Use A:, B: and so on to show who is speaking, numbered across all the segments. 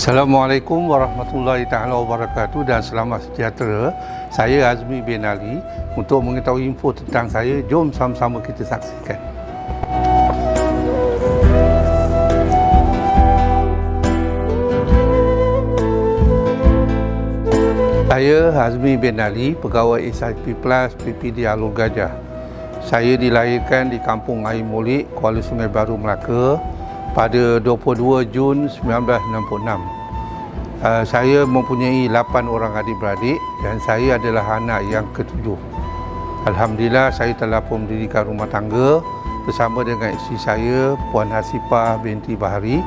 A: Assalamualaikum warahmatullahi taala wabarakatuh dan selamat sejahtera. Saya Azmi bin Ali. Untuk mengetahui info tentang saya, jom sama-sama kita saksikan. Saya Azmi bin Ali, pegawai SIP Plus PPD Alor Gajah. Saya dilahirkan di Kampung Air Molek, Kuala Sungai Baru, Melaka pada 22 Jun 1966. Saya mempunyai 8 orang adik-beradik dan saya adalah anak yang ketujuh. Alhamdulillah, saya telah pun mendirikan rumah tangga bersama dengan isteri saya, Puan Hasifah binti Bahari,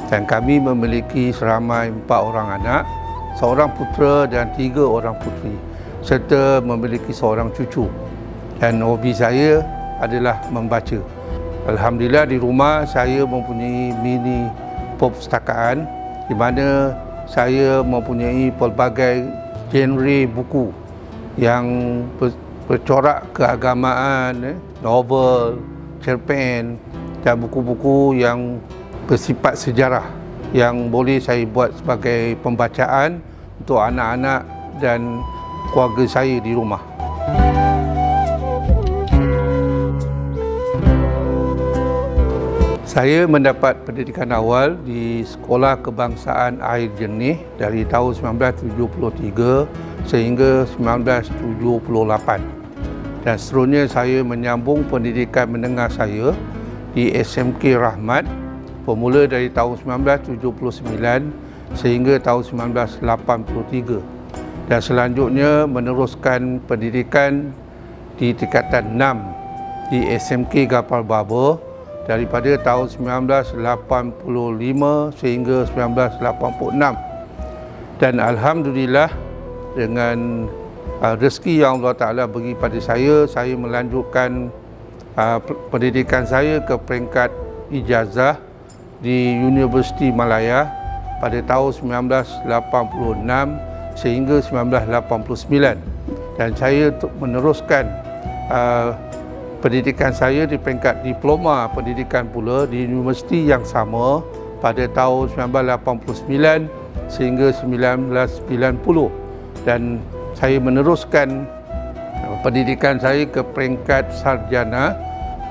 A: dan kami memiliki seramai 4 orang anak, seorang putera dan 3 orang puteri, serta memiliki seorang cucu. Dan hobi saya adalah membaca. Alhamdulillah, di rumah saya mempunyai mini perpustakaan di mana saya mempunyai pelbagai genre buku yang bercorak keagamaan, novel, cerpen dan buku-buku yang bersifat sejarah yang boleh saya buat sebagai pembacaan untuk anak-anak dan keluarga saya di rumah. Saya mendapat pendidikan awal di Sekolah Kebangsaan Air Jernih dari tahun 1973 sehingga 1978. Dan seterusnya saya menyambung pendidikan menengah saya di SMK Rahmat bermula dari tahun 1979 sehingga tahun 1983. Dan selanjutnya meneruskan pendidikan di tingkatan 6 di SMK Gapal Baber daripada tahun 1985 sehingga 1986. Dan Alhamdulillah, dengan rezeki yang Allah Ta'ala bagi pada saya melanjutkan pendidikan saya ke peringkat ijazah di Universiti Malaya pada tahun 1986 sehingga 1989. Dan saya meneruskan pendidikan saya di peringkat diploma pendidikan pula di universiti yang sama pada tahun 1989 sehingga 1990, dan saya meneruskan pendidikan saya ke peringkat sarjana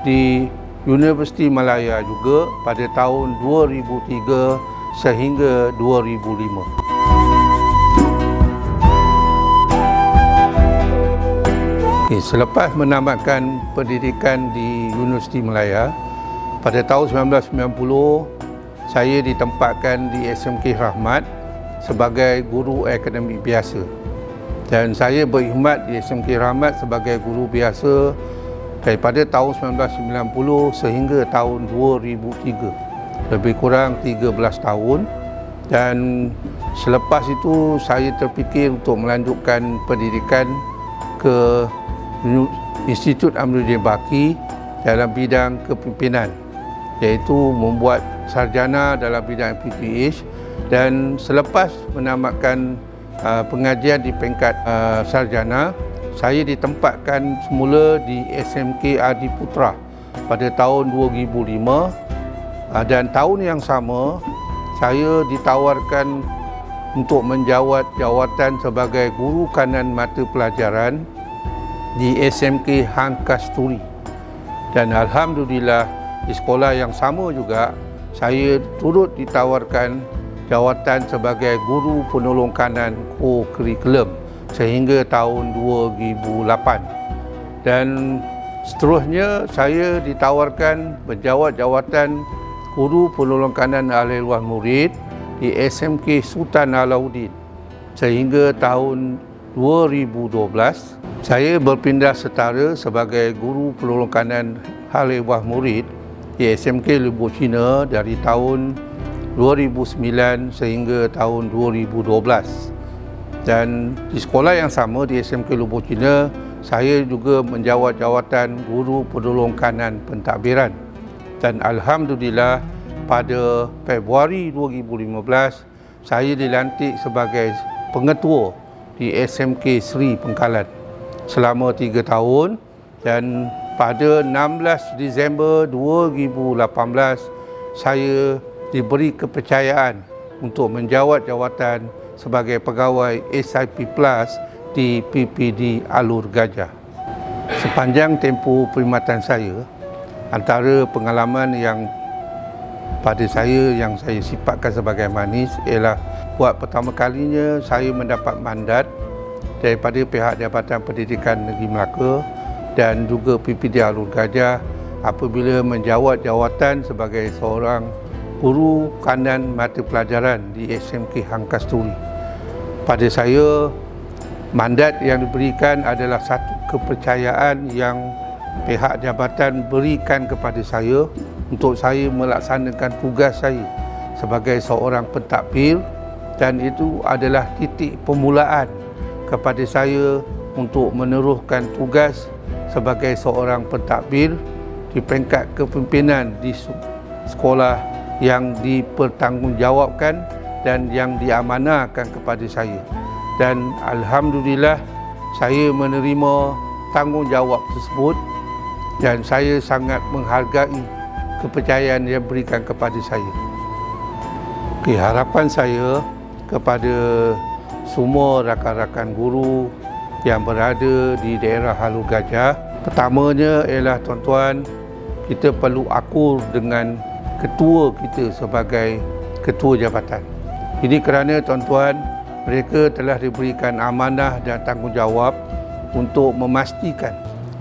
A: di Universiti Malaya juga pada tahun 2003 sehingga 2005. Selepas menamatkan pendidikan di Universiti Malaya pada tahun 1990, saya ditempatkan di SMK Rahmat sebagai guru akademik biasa. Dan saya berkhidmat di SMK Rahmat sebagai guru biasa daripada tahun 1990 sehingga tahun 2003. Lebih kurang 13 tahun. Dan selepas itu saya terfikir untuk melanjutkan pendidikan ke Institut Amiruddin Baqi dalam bidang kepimpinan, iaitu membuat sarjana dalam bidang PPH. Dan selepas menamatkan pengajian di peringkat sarjana, saya ditempatkan semula di SMK Adi Putra pada tahun 2005, dan tahun yang sama saya ditawarkan untuk menjawat jawatan sebagai guru kanan mata pelajaran di SMK Hang Kasturi. Dan Alhamdulillah, di sekolah yang sama juga saya turut ditawarkan jawatan sebagai guru penolong kanan co-curriculum sehingga tahun 2008. Dan seterusnya saya ditawarkan menjawat jawatan guru penolong kanan ahli luar murid di SMK Sultan Alauddin sehingga tahun 2012. Saya berpindah setara sebagai guru penolong kanan ahli luar murid di SMK Lubuk Cina dari tahun 2009 sehingga tahun 2012. Dan di sekolah yang sama di SMK Lubuk Cina, saya juga menjawat jawatan guru penolong kanan pentadbiran. Dan Alhamdulillah, pada Februari 2015 saya dilantik sebagai pengetua di SMK Seri Pengkalan selama 3 tahun. Dan pada 16 Disember 2018 saya diberi kepercayaan untuk menjawat jawatan sebagai pegawai SIP Plus di PPD Alur Gajah. Sepanjang tempoh perkhidmatan saya, antara pengalaman yang pada saya yang saya sifatkan sebagai manis ialah buat pertama kalinya saya mendapat mandat daripada pihak Jabatan Pendidikan Negeri Melaka dan juga PPD Alur Gajah apabila menjawat jawatan sebagai seorang guru kanan mata pelajaran di SMK Hang Kasturi. Pada saya, mandat yang diberikan adalah satu kepercayaan yang pihak jabatan berikan kepada saya untuk saya melaksanakan tugas saya sebagai seorang pentadbir, dan itu adalah titik permulaan kepada saya untuk meneruskan tugas sebagai seorang pentadbir di peringkat kepimpinan di sekolah yang dipertanggungjawabkan dan yang diamanahkan kepada saya. Dan alhamdulillah saya menerima tanggungjawab tersebut dan saya sangat menghargai kepercayaan yang diberikan kepada saya. Harapan saya kepada semua rakan-rakan guru yang berada di daerah Alur Gajah, pertamanya ialah tuan-tuan, kita perlu akur dengan ketua kita sebagai ketua jabatan. Ini kerana tuan-tuan, mereka telah diberikan amanah dan tanggungjawab untuk memastikan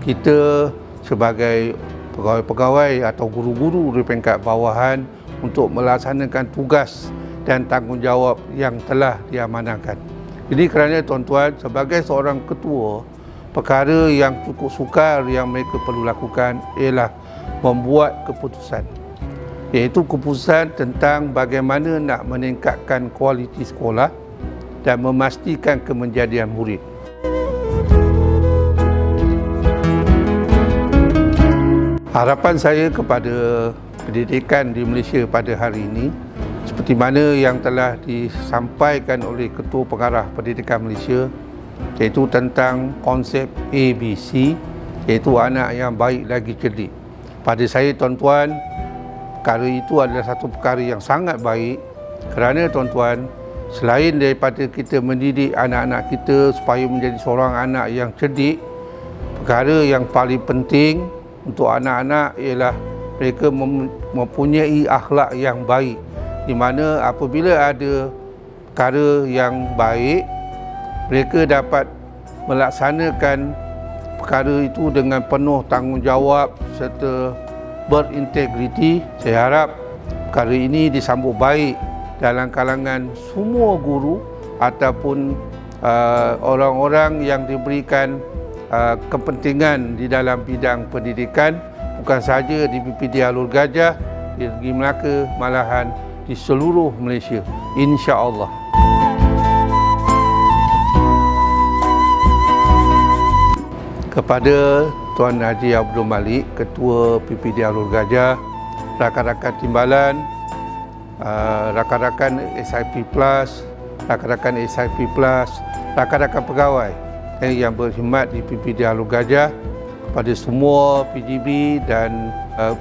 A: kita sebagai pegawai-pegawai atau guru-guru di peringkat bawahan untuk melaksanakan tugas dan tanggungjawab yang telah diamanahkan. Jadi kerana tuan-tuan, sebagai seorang ketua, perkara yang cukup sukar yang mereka perlu lakukan ialah membuat keputusan, iaitu keputusan tentang bagaimana nak meningkatkan kualiti sekolah dan memastikan kemenjadian murid. Harapan saya kepada pendidikan di Malaysia pada hari ini, seperti mana yang telah disampaikan oleh Ketua Pengarah Pendidikan Malaysia, iaitu tentang konsep ABC, iaitu anak yang baik lagi cerdik. Pada saya tuan-tuan, perkara itu adalah satu perkara yang sangat baik kerana tuan-tuan, selain daripada kita mendidik anak-anak kita supaya menjadi seorang anak yang cerdik, perkara yang paling penting untuk anak-anak ialah mereka mempunyai akhlak yang baik, di mana apabila ada perkara yang baik, mereka dapat melaksanakan perkara itu dengan penuh tanggungjawab serta berintegriti. Saya harap perkara ini disambut baik dalam kalangan semua guru ataupun orang-orang yang diberikan kepentingan di dalam bidang pendidikan, bukan sahaja di PPD Alur Gajah, di Negeri Melaka, malahan di seluruh Malaysia, insya-Allah. Kepada Tuan Haji Abdul Malik, Ketua PPD Alur Gajah, rakan-rakan timbalan, rakan-rakan SIP Plus, rakan-rakan SIP Plus, rakan-rakan pegawai yang berkhidmat di PPD Alur Gajah, kepada semua PGB dan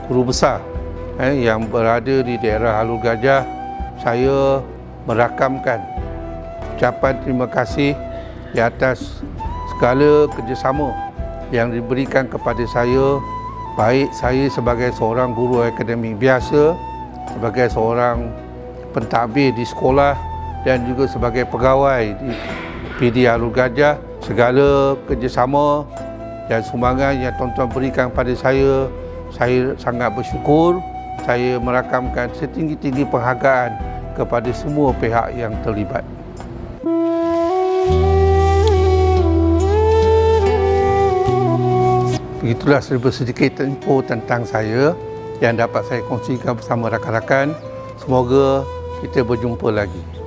A: guru besar yang berada di daerah Alur Gajah, saya merakamkan ucapan terima kasih di atas segala kerjasama yang diberikan kepada saya, baik saya sebagai seorang guru akademik biasa, sebagai seorang pentadbir di sekolah dan juga sebagai pegawai di PPD Alur Gajah. Segala kerjasama dan sumbangan yang tuan-tuan berikan pada saya sangat bersyukur. Saya merakamkan setinggi-tinggi penghargaan kepada semua pihak yang terlibat. Begitulah sedikit info tentang saya yang dapat saya kongsikan bersama rakan-rakan. Semoga kita berjumpa lagi.